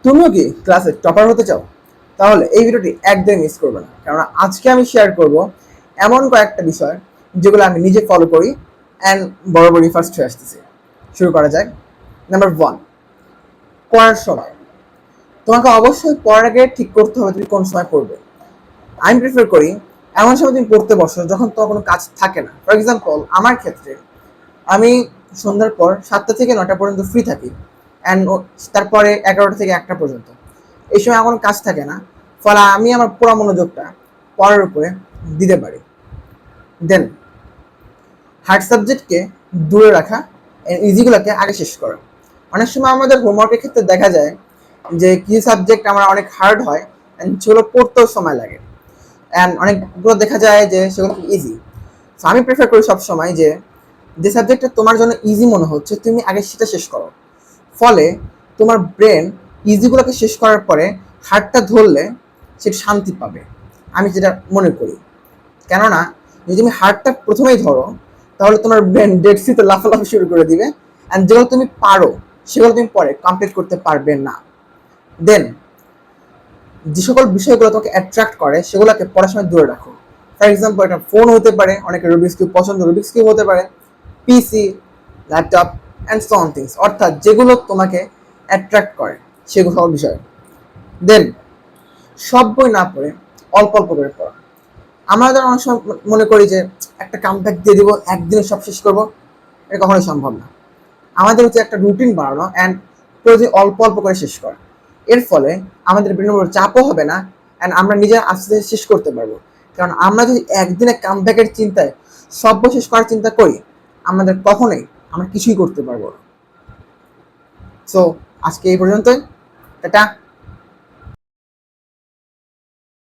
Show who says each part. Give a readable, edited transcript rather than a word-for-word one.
Speaker 1: তুমিও কি ক্লাসে টপার হতে চাও? তাহলে এই ভিডিওটি একদমই মিস করবে না, কারণ আজকে আমি শেয়ার করব এমন কয়েকটা বিষয় যেগুলো আমি নিজে ফলো করি অ্যান্ড বরাবরই ফার্স্ট হয়ে আসতেছি। শুরু করা যাক। নাম্বার 1, পড়ার সময়। তোমাকে অবশ্যই পড়ার আগে ঠিক করতে হবে তুমি কোন সময় পড়বে। আমি প্রিফার করি এমন সময় তুমি পড়তে বসো যখন তোমার কোনো কাজ থাকে না। ফর এক্সাম্পল, আমার ক্ষেত্রে আমি সন্ধ্যার পর 7টা থেকে 9টা পর্যন্ত ফ্রি থাকি অ্যান্ড তারপরে 11টা থেকে 1টা পর্যন্ত। এই সময় আমার কোনো কাজ থাকে না, ফলে আমি আমার পুরো মনোযোগটা পড়ার উপরে দিতে পারি। দেন হার্ড সাবজেক্টকে দূরে রাখা, ইজিগুলোকে আগে শেষ করা। অনেক সময় আমাদের হোমওয়ার্কের ক্ষেত্রে দেখা যায় যে কিছু সাবজেক্ট আমার অনেক হার্ড হয় অ্যান্ড সেগুলো পড়তেও সময় লাগে, অ্যান্ড অনেকগুলো দেখা যায় যে সেগুলো খুব ইজি। সো আমি প্রেফার করি সবসময় যে যে সাবজেক্টটা তোমার জন্য ইজি মনে হচ্ছে তুমি আগে সেটা শেষ করো, ফলে তোমার ব্রেন ইজিগুলোকে শেষ করার পরে হার্ডটা ধরলে সেটা শান্তি পাবে। আমি যেটা মনে করি, কেননা যদি তুমি হার্ডটা প্রথমেই ধরো তাহলে তোমার ব্রেন ডেড সিতে লাফালাফি শুরু করে দিবে অ্যান্ড যেগুলো তুমি পারো সেগুলো তুমি পরে কমপ্লিট করতে পারবে না। দেন যে সকল বিষয়গুলো তোমাকে অ্যাট্রাক্ট করে সেগুলোকে পড়ার সময় দূরে রাখো। ফর এক্সাম্পল, এটা ফোন হতে পারে, অনেকের রুবিক্স কিউব পছন্দ, রুবিক্স কিউব হতে পারে, PC, laptop and so on things, অর্থাৎ যেগুলো তোমাকে অ্যাট্রাক্ট করে সেগুলো সব বিষয়। দেন সব বই না পড়ে অল্প অল্প করে পড়া। আমরা যারা অনেক সময় মনে করি যে একটা কামব্যাক দিয়ে দিব, একদিনে সব শেষ করবো, এটা কখনোই সম্ভব না। আমাদের হচ্ছে একটা রুটিন বানানো অ্যান্ড প্রতিদিন অল্প অল্প করে শেষ করা। এর ফলে আমাদের ব্রেনের উপর চাপও হবে না অ্যান্ড আমরা নিজে আস্তে আস্তে শেষ করতে পারবো। কারণ আমরা যদি একদিনে কামব্যাকের চিন্তায় সব বই শেষ করার চিন্তা করি, আমাদের কখনোই আমরা কিছুই করতে পারবো না। সো আজকে এই পর্যন্তই। টাটা।